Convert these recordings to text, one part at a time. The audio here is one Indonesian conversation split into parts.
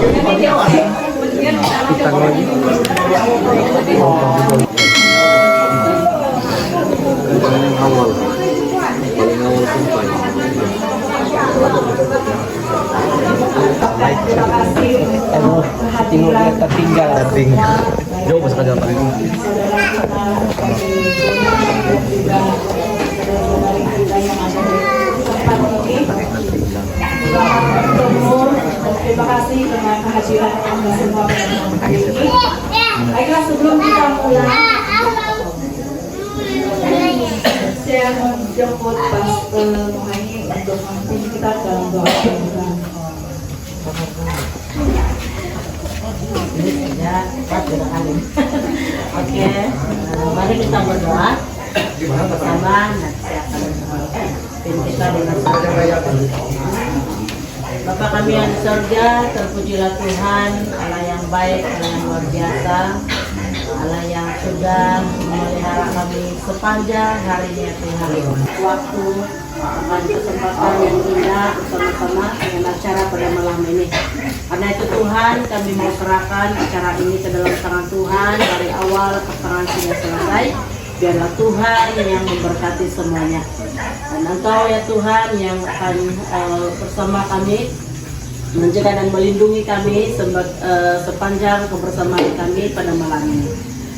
Pitang lagi. Yang awal. Paling awal sampai. Tinggal tertinggal. Jauh masuk ke jalan ini. Terima kasih dengan kehadiran Anda semua pada malam hari ini. Baiklah, sebelum kita mulai, saya menjemput Pastor Muhaimin untuk memimpin kita dalam doa. Oke, mari kita berdoa bersama. Nanti saya akan pimpin kita dengan Bapa kami yang di surga, terpujilah Tuhan, Allah yang baik, Allah yang luar biasa, Allah yang sudah memelihara kami sepanjang hari ini Tuhan. Waktu akan kesempatan yang indah bersama-sama dengan acara pada malam ini. Karena itu Tuhan, kami mau serahkan acara ini ke dalam tangan Tuhan dari awal pertengahan hingga selesai. Biarlah Tuhan yang memberkati semuanya. Dan Engkau ya Tuhan yang akan bersama kami, menjaga dan melindungi kami sepanjang kebersamaan kami pada malam ini.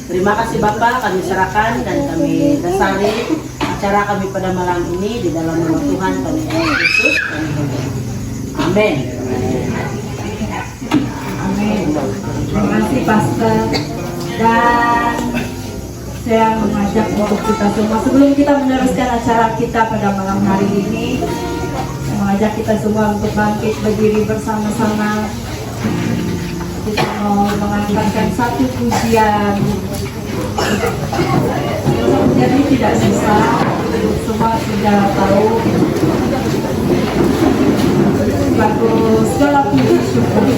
Terima kasih Bapa, kami serahkan dan kami dasari acara kami pada malam ini di dalam nama Tuhan kami Yesus. Amin. Amin. Terima kasih Pastor. Dan saya mengajak untuk kita semua, sebelum kita meneruskan acara kita pada malam hari ini, saya mengajak kita semua untuk bangkit berdiri bersama-sama. Kita mau mengantarkan satu pujian. Jadi tidak susah, semua sudah tahu. Lagu segala puji syukur.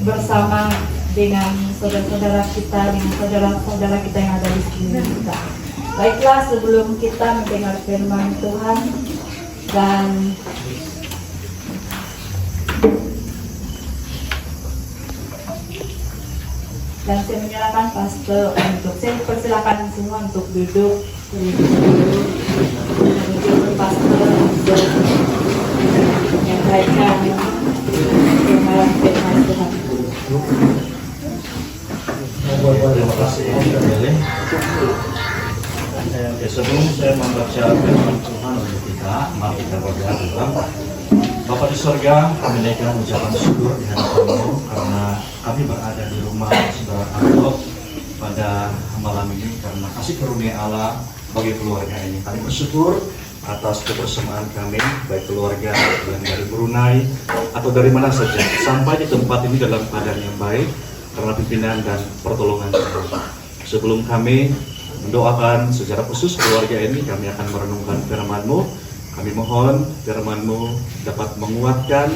Bersama dengan saudara-saudara kita, dengan saudara-saudara kita yang ada di sini kita. Baiklah, sebelum kita mendengar firman Tuhan dan saya menyalakan pastor untuk, saya persilakan semua untuk duduk. Kemudian pastor untuk menyampaikan firman Tuhan. Terima kasih. Sebelum saya membaca firman Tuhan untuk kita, mari kita berdoa dulu. Bapa di surga, kami naikkan ucapan syukur di hadapan-Mu karena kami berada di rumah saudara Arlo pada malam ini karena kasih karunia Allah bagi keluarga ini. Kami bersyukur atas kebersamaan kami, baik keluarga yang dari Brunei atau dari mana saja, sampai di tempat ini dalam keadaan yang baik karena pimpinan dan pertolongan Tuhan. Sebelum kami mendoakan secara khusus keluarga ini, kami akan merenungkan firman-Mu. Kami mohon firman-Mu dapat menguatkan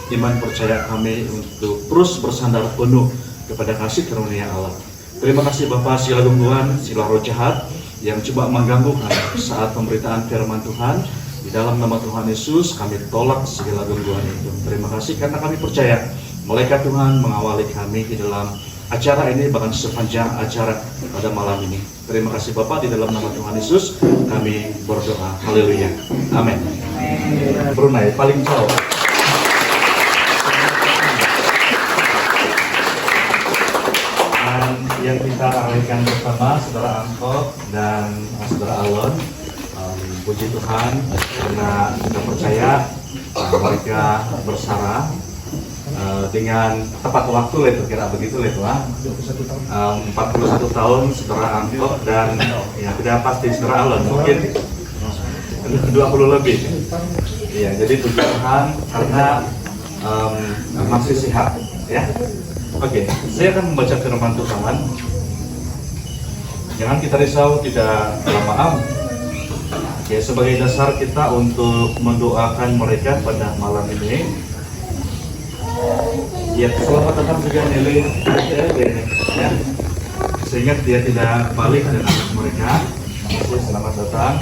iman percaya kami untuk terus bersandar penuh kepada kasih karunia Allah. Terima kasih Bapak, sila gangguan, sila roh jahat yang coba mengganggu kami saat pemberitaan firman Tuhan. Di dalam nama Tuhan Yesus kami tolak segala gangguan itu. Terima kasih karena kami percaya malaikat Tuhan mengawali kami di dalam acara ini, bahkan sepanjang acara pada malam ini. Terima kasih Bapak, di dalam nama Tuhan Yesus kami berdoa. Haleluya. Amin. Brunei paling jauh. Yang kita arahkan bersama Saudara Angkot dan Saudara Alon, puji Tuhan karena kita percaya mereka bersara dengan tepat waktu itu, kira begitu itu 41 tahun Saudara Angkot dan ya tidak pasti Saudara Alon mungkin 20 lebih ya. Jadi puji Tuhan karena masih sehat ya. Oke, saya akan membaca firman Tuhan. Jangan kita risau, tidak lama. Oke, sebagai dasar kita untuk mendoakan mereka pada malam ini. Ya, selamat datang juga Nelly, ya. Sehingga dia tidak balik dan anak mereka. Selamat datang.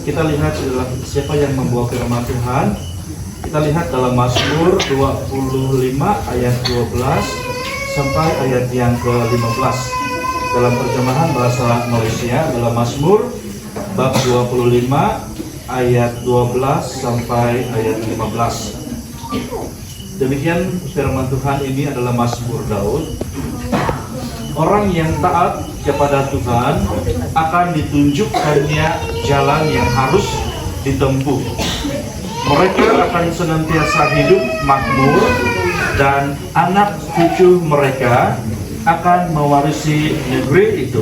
Kita lihat siapa yang membawa firman Tuhan. Kita lihat dalam Mazmur 25 ayat 12 sampai ayat yang ke-15. Dalam terjemahan bahasa Malaysia, dalam Mazmur bab 25 ayat 12 sampai ayat 15. Demikian firman Tuhan, ini adalah Mazmur Daud. Orang yang taat kepada Tuhan akan ditunjukkannya jalan yang harus ditempuh. Mereka akan senantiasa hidup makmur dan anak cucu mereka akan mewarisi negeri itu.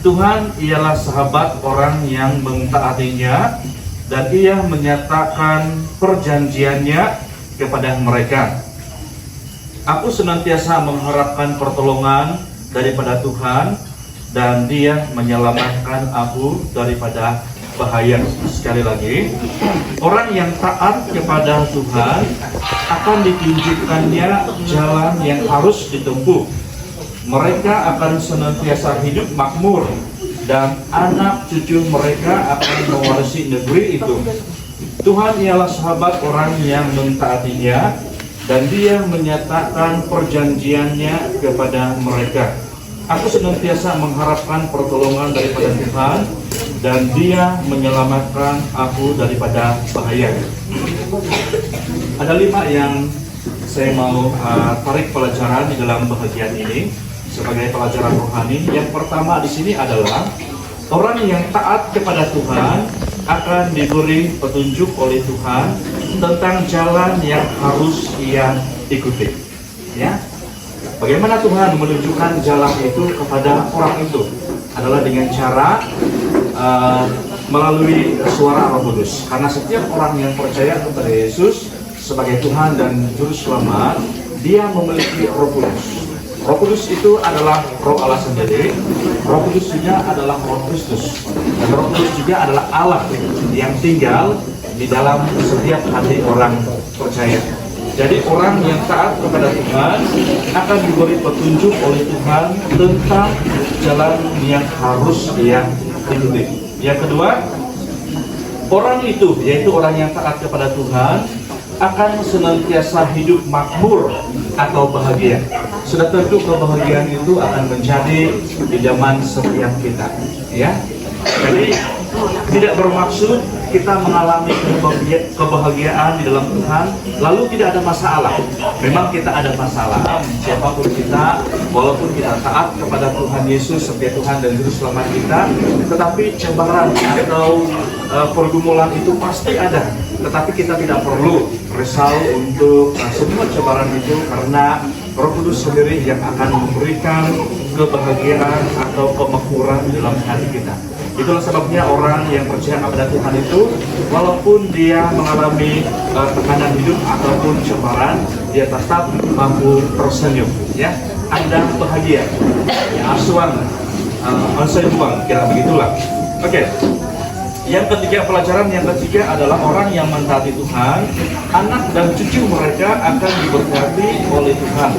Tuhan ialah sahabat orang yang mentaatinya dan ia menyatakan perjanjiannya kepada mereka. Aku senantiasa mengharapkan pertolongan daripada Tuhan dan dia menyelamatkan aku daripada bahaya. Sekali lagi, orang yang taat kepada Tuhan akan ditunjukkannya jalan yang harus ditempuh. Mereka akan senantiasa hidup makmur dan anak cucu mereka akan mewarisi negeri itu. Tuhan ialah sahabat orang yang mentaatinya dan dia menyatakan perjanjiannya kepada mereka. Aku senantiasa mengharapkan pertolongan daripada Tuhan dan dia menyelamatkan aku daripada bahaya. Ada 5 yang saya mau tarik pelajaran di dalam bahagian ini sebagai pelajaran rohani. Yang pertama di sini adalah orang yang taat kepada Tuhan akan diberi petunjuk oleh Tuhan tentang jalan yang harus ia ikuti. Ya, bagaimana Tuhan menunjukkan jalan itu kepada orang itu adalah dengan cara melalui suara Roh Kudus. Karena setiap orang yang percaya kepada Yesus sebagai Tuhan dan Juru Selamat, dia memiliki Roh Kudus. Roh Kudus itu adalah Roh Allah sendiri. Roh Kudus juga adalah Roh Kristus. Dan Roh Kudus juga adalah Allah yang tinggal di dalam setiap hati orang percaya. Jadi orang yang taat kepada Tuhan akan diberi petunjuk oleh Tuhan tentang jalan yang harus dia ikuti. Yang kedua, orang itu, yaitu orang yang taat kepada Tuhan, akan senantiasa hidup makmur atau bahagia. Sudah tentu kebahagiaan itu akan menjadi idaman setiap kita, ya. Jadi tidak bermaksud kita mengalami kebahagiaan di dalam Tuhan lalu tidak ada masalah. Memang kita ada masalah, siapapun kita, walaupun kita taat kepada Tuhan Yesus sebagai Tuhan dan Juru Selamat kita, tetapi cobaan atau pergumulan itu pasti ada. Tetapi kita tidak perlu risau untuk semua cobaan itu, karena Roh Kudus sendiri yang akan memberikan kebahagiaan atau kemakmuran dalam hati kita. Itulah sebabnya orang yang percaya kepada Tuhan itu, walaupun dia mengalami tekanan hidup ataupun cobaan, dia tetap mampu tersenyum. Ya, Anda bahagia. Ya, asuhan, asuhan buang, kira begitulah. Oke. Yang ketiga, pelajaran yang ketiga adalah orang yang mentaati Tuhan, anak dan cucu mereka akan diberkati oleh Tuhan.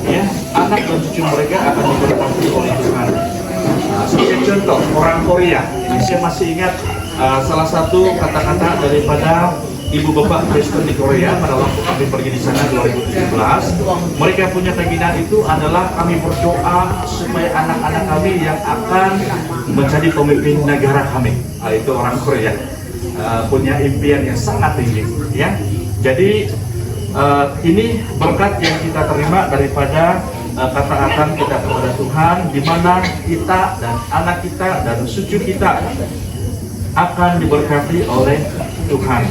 Ya, anak dan cucu mereka akan diberkati oleh Tuhan. Sebagai contoh, orang Korea, ini saya masih ingat salah satu kata-kata daripada ibu bapak Kristen di Korea pada waktu kami pergi di sana 2017. Mereka punya keinginan itu adalah kami berdoa supaya anak-anak kami yang akan menjadi pemimpin negara kami. Itu orang Korea punya impian yang sangat tinggi. Ya, jadi ini berkat yang kita terima daripada ketaatan kita kepada Tuhan, di mana kita dan anak kita dan cucu kita akan diberkati oleh Tuhan.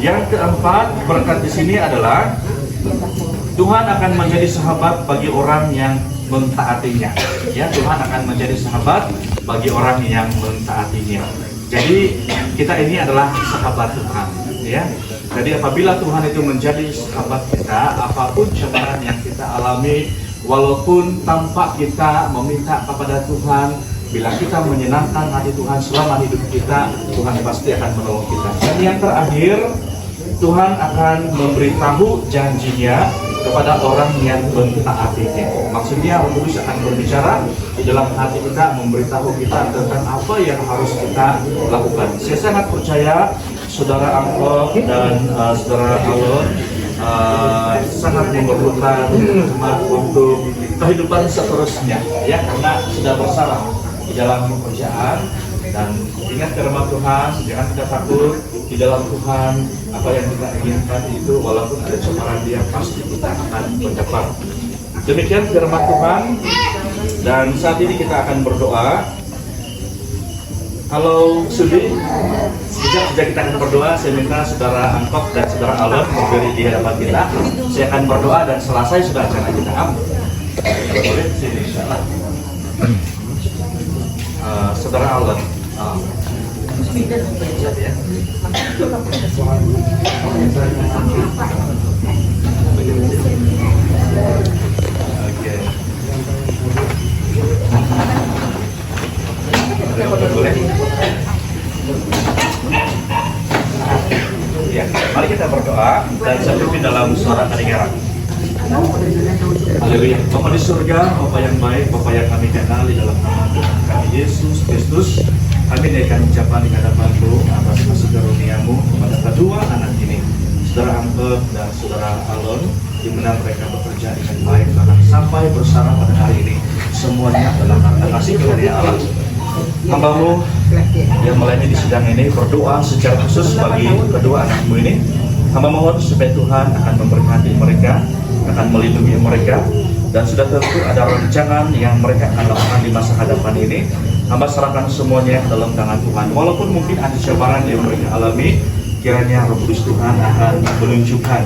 Yang keempat, berkat di sini adalah Tuhan akan menjadi sahabat bagi orang yang mentaatinya. Ya, Tuhan akan menjadi sahabat bagi orang yang mentaatinya. Jadi kita ini adalah sahabat Tuhan. Ya, jadi apabila Tuhan itu menjadi sahabat kita, apapun cobaan yang kita alami, walaupun tanpa kita meminta kepada Tuhan, bila kita menyenangkan hati Tuhan selama hidup kita, Tuhan pasti akan menolong kita. Dan yang terakhir, Tuhan akan memberitahu janjinya kepada orang yang mentaatinya. Maksudnya Roh Kudus akan berbicara di dalam hati kita, memberitahu kita tentang apa yang harus kita lakukan. Saya sangat percaya Saudara Angkot dan Saudara Alon sangat memerlukan hikmat untuk kehidupan seterusnya, ya, karena sudah bersalah di dalam pekerjaan. Dan ingat firman Tuhan, jangan kita takut di dalam Tuhan. Apa yang kita inginkan itu, walaupun ada cobaan dia, pasti kita akan mendapat. Demikian firman Tuhan. Dan saat ini kita akan berdoa. Halo Sudi, sejak kita akan berdoa, saya minta Saudara Angkot dan Saudara Alon berdiri di hadapan kita. Saya akan berdoa dan selesai sudah acara kita. Boleh sini, insyaallah. Saudara Alon. Ya. Oke. Boleh. Ya, mari kita berdoa dan saya pimpin dalam suara kedengaran. Haleluya. Bapa di surga, Bapa yang baik, Bapa yang kami kenal di dalam nama Tuhan kami Yesus Kristus, kami naikkan ucapan di hadapan-Mu atas kasih karunia-Mu kepada kedua anak ini, Saudara Angkot dan Saudara Alon, di mana mereka bekerja dengan baik bahkan sampai bersama pada hari ini. Semuanya adalah karena kasih karunia Allah. Hamba-Mu yang melayani di sidang ini berdoa secara khusus bagi kedua anak-Mu ini. Hamba mohon supaya Tuhan akan memberkati mereka, akan melindungi mereka, dan sudah tentu ada rancangan yang mereka akan lakukan di masa hadapan ini. Hamba serahkan semuanya dalam tangan Tuhan. Walaupun mungkin ada cobaan yang mereka alami, kiranya Roh Kudus Tuhan akan menunjukkan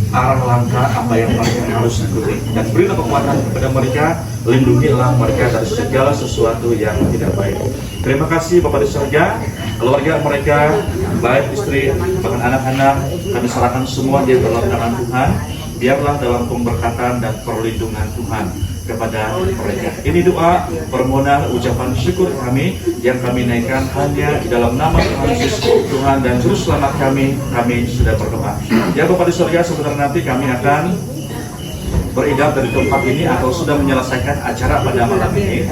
arah langkah apa yang mereka harus ikuti, dan berilah kekuatan kepada mereka, lindungilah mereka dari segala sesuatu yang tidak baik. Terima kasih Bapa di surga, keluarga mereka, baik istri, bahkan anak-anak, kami serahkan semua di dalam tangan Tuhan. Biarlah dalam pemberkatan dan perlindungan Tuhan kepada mereka. Ini doa, permohonan, ucapan syukur kami yang kami naikkan hanya di dalam nama Tuhan Yesus, Tuhan dan Juru Selamat kami sudah berdoa. Ya Bapa di surga, sebentar nanti kami akan beridap dari tempat ini atau sudah menyelesaikan acara pada malam ini.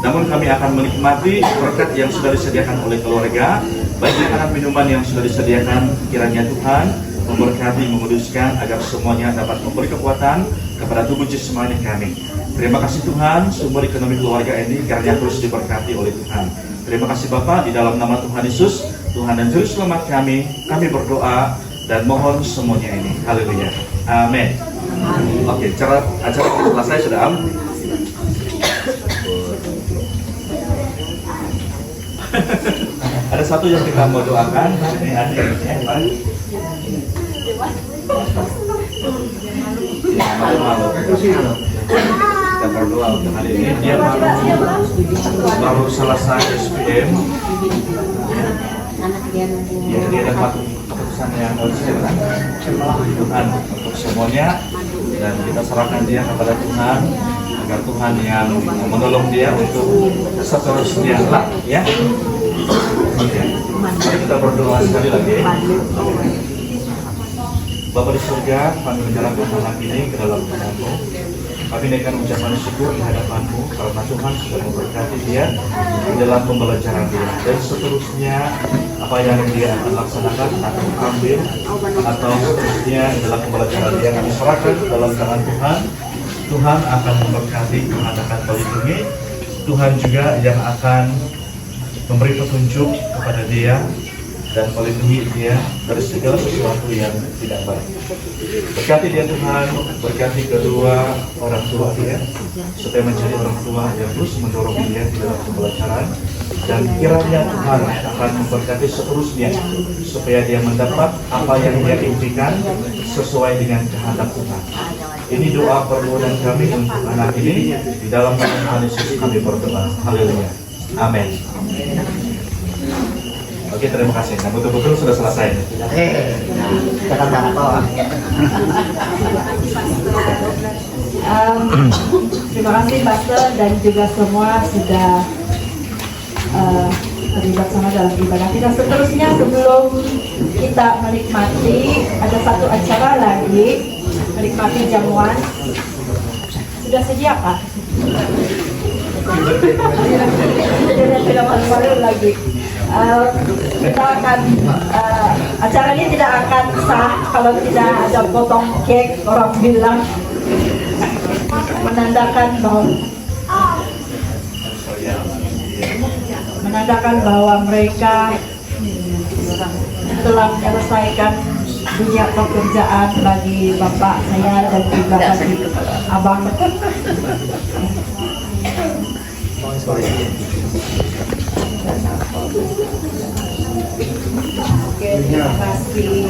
Namun kami akan menikmati berkat yang sudah disediakan oleh keluarga, baik makanan minuman yang sudah disediakan. Kiranya Tuhan memberkati, menguduskan agar semuanya dapat memberi kekuatan kepada tubuh jasmani kami. Terima kasih Tuhan, sumber ekonomi keluarga ini karena terus diberkati oleh Tuhan. Terima kasih Bapa, di dalam nama Tuhan Yesus, Tuhan dan Juru Selamat kami berdoa dan mohon semuanya ini. Haleluya. Amin. Oke, acara selesai sudah. Ada satu yang kita mau doakan. Ini ada malu-malu. kita berdoa untuk hari ini. Dia baru selesai SPM. Ya, dia dapat keputusan yang konsisten Tuhan untuk semuanya, dan kita serahkan dia kepada Tuhan agar Tuhan yang menolong dia untuk seterusnya lah, ya. Oke. Mari kita berdoa sekali lagi. Bapa di surga, kami menyerahkan anak ini ke dalam tangan-Mu. Kami naikkan ucapan syukur di hadapan-Mu karena Tuhan sudah memberkati dia di dalam pembelajaran dia, dan seterusnya apa yang dia akan laksanakan atau ambil atau seterusnya dalam pembelajaran dia kami serahkan ke dalam tangan Tuhan. Tuhan akan memberkati, Tuhan akan melindungi, Tuhan juga yang akan memberi petunjuk kepada dia dan melindungi dia dari segala sesuatu yang tidak baik. Berkati dia Tuhan, berkati kedua orang tua dia, supaya menjadi orang tua yang terus mendorong dia di dalam pembelajaran, dan kiranya Tuhan akan memberkati seterusnya supaya dia mendapat apa yang dia impikan sesuai dengan kehendak Tuhan. Ini doa permohonan kami untuk anak ini, di dalam nama Tuhan Yesus kami berdoa. Haleluya. Amin. Oke, terima kasih. Nah, betul-betul sudah selesai. Terima kasih Pastor dan juga semua sudah terlibat sama dalam ibadah kita. Seterusnya, sebelum kita menikmati, ada satu acara lagi, menikmati jamuan. Sudah sedia Pak? Tidak malu-malu lagi. Kita akan acara ini tidak akan sah kalau tidak ada potong cake. Orang bilang menandakan bahwa mereka telah menyelesaikan dunia pekerjaan bagi bapak saya dan juga bagi abang. Oke, terima kasih.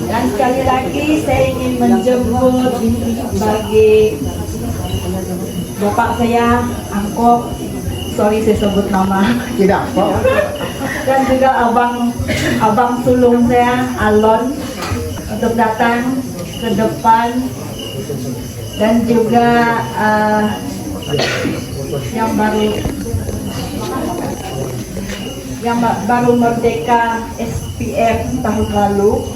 Dan sekali lagi saya ingin menjemput bagi bapak saya, Angkop, sorry saya sebut nama, tidak apa. Dan juga abang sulung saya, Alon, untuk datang ke depan, dan juga yang baru merdeka SPM tahun lalu.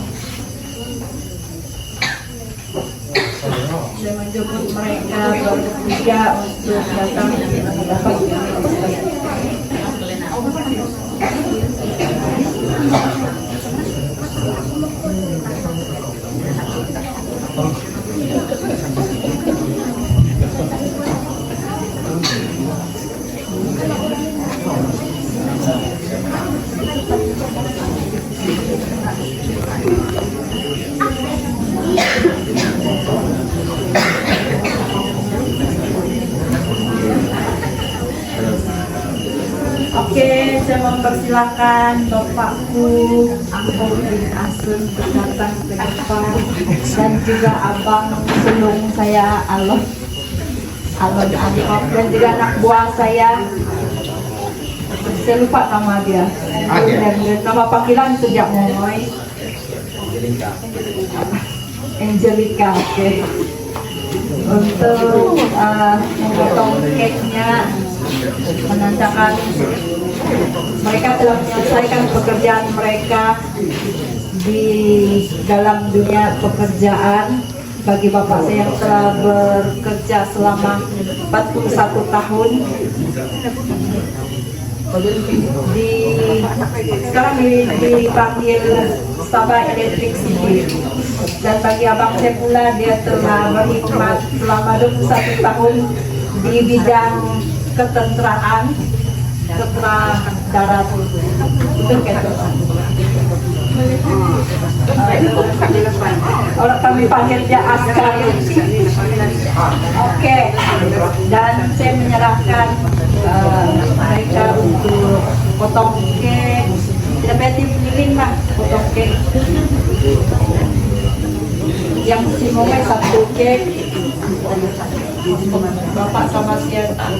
Saya menjemput mereka bertiga untuk datang Oke, saya mempersilahkan Bapakku Angkop bin Asun untuk datang ke depan, dan juga abang sulung saya Alon Angkop, dan juga anak buah saya lupa nama dia, dan nama panggilan sejak Momoy Angelica. Oke. Untuk memotong cake-nya, menandakan mereka telah menyelesaikan pekerjaan mereka di dalam dunia pekerjaan. Bagi bapak saya yang telah bekerja selama 41 tahun sekarang dipanggil Sabah Electric City. Dan bagi abang saya pula, dia telah berkhidmat selama 21 tahun di bidang ketenteraan darat. Itu orang kami panggil dia askar. Oke, dan saya menyerahkan mereka untuk potong cake Tidak peti piring mah, potong cake. Yang si Momai 1 cake. Bapak sama siapa?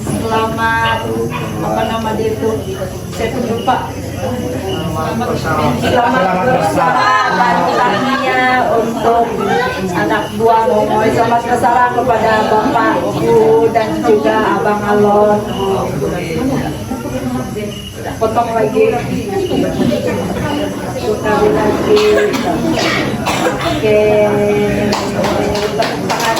Selamat apa nama dia itu? Saya pun lupa. Selamat bersama dan tahniah untuk anak buah Momoy. Selamat bersama kepada Bapak, Ibu dan juga Abang Alon. Potong lagi. Potong lagi. Oke. Tepuk tangan.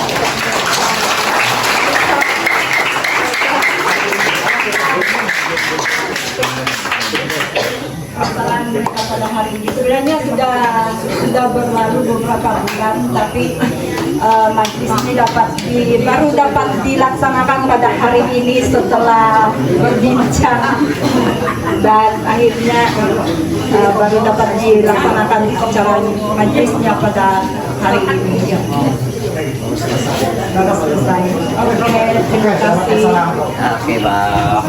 Kesalahan mereka pada hari ini sebenarnya sudah berlalu beberapa bulan, tapi majlis ini baru dapat dilaksanakan pada hari ini setelah berbincang dan akhirnya baru dapat dilaksanakan acara majlisnya pada hari ini. Baru selesai. Oke, terima kasih. Oke, Bang.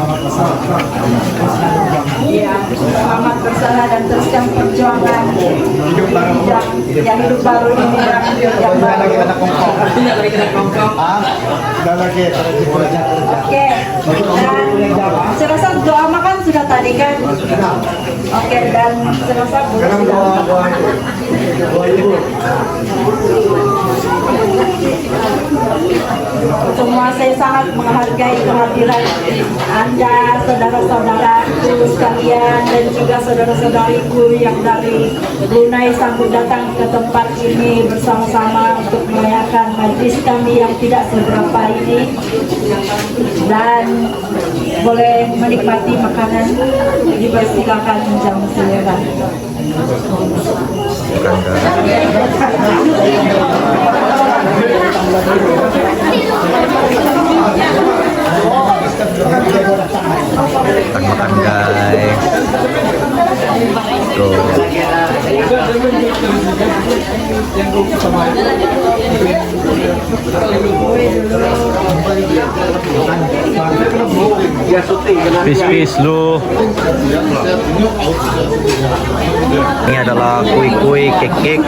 Ya, selamat bersama dan teruskan perjuangan hidup baru ini yang baru. Oke, dan saya rasa doa makan sudah tadi kan? Oke, dan saya rasa semua saya sangat menghargai kehadiran Anda, saudara-saudaraku sekalian, dan juga saudara-saudariku yang dari Brunei sanggup datang ke tempat ini bersama-sama untuk merayakan majlis kami yang tidak seberapa ini, dan boleh menikmati makanan, dipersilakan menjamu selera. Makan guys. Tuh. Pis lu. Ini adalah kue-kue, kek-kek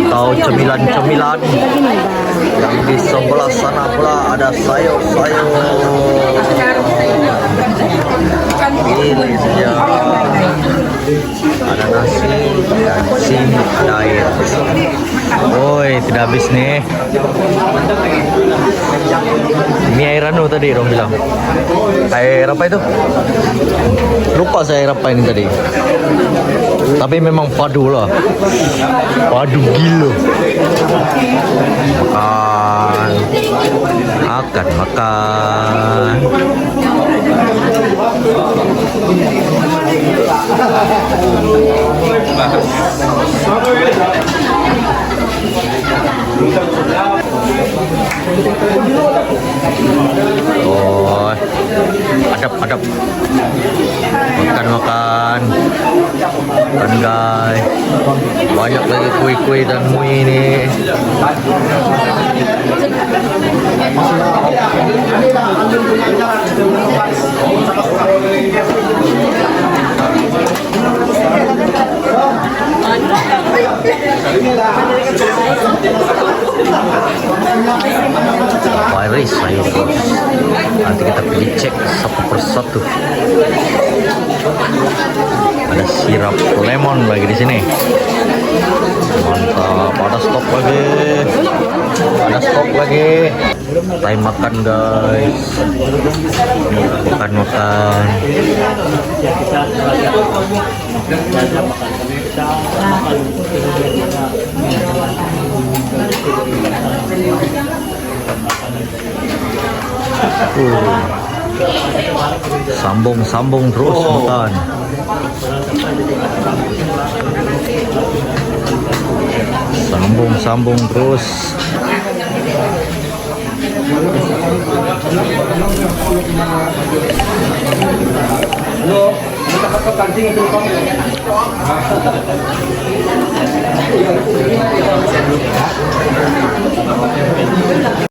atau cemilan-cemilan. Yang di sebelah sana pula ada sayur-sayur. Ini saja. Ada nasi, dan sini ada air. Woi, tidak habis nih. Ini air anu tadi dong bilang. Air apa itu? Lupa saya air apa ini tadi. Tapi memang padu lah. Padu gila. Makan. Makan. Oh, adab. Makan. Dan guys, banyak lagi kue-kue dan mie ini. Virus sayur. Nanti kita pergi cek satu persatu. Ada sirap lemon lagi di sini. Mantap, ada stok lagi. Time makan guys. Makan. Sambung terus makan. Sambung terus.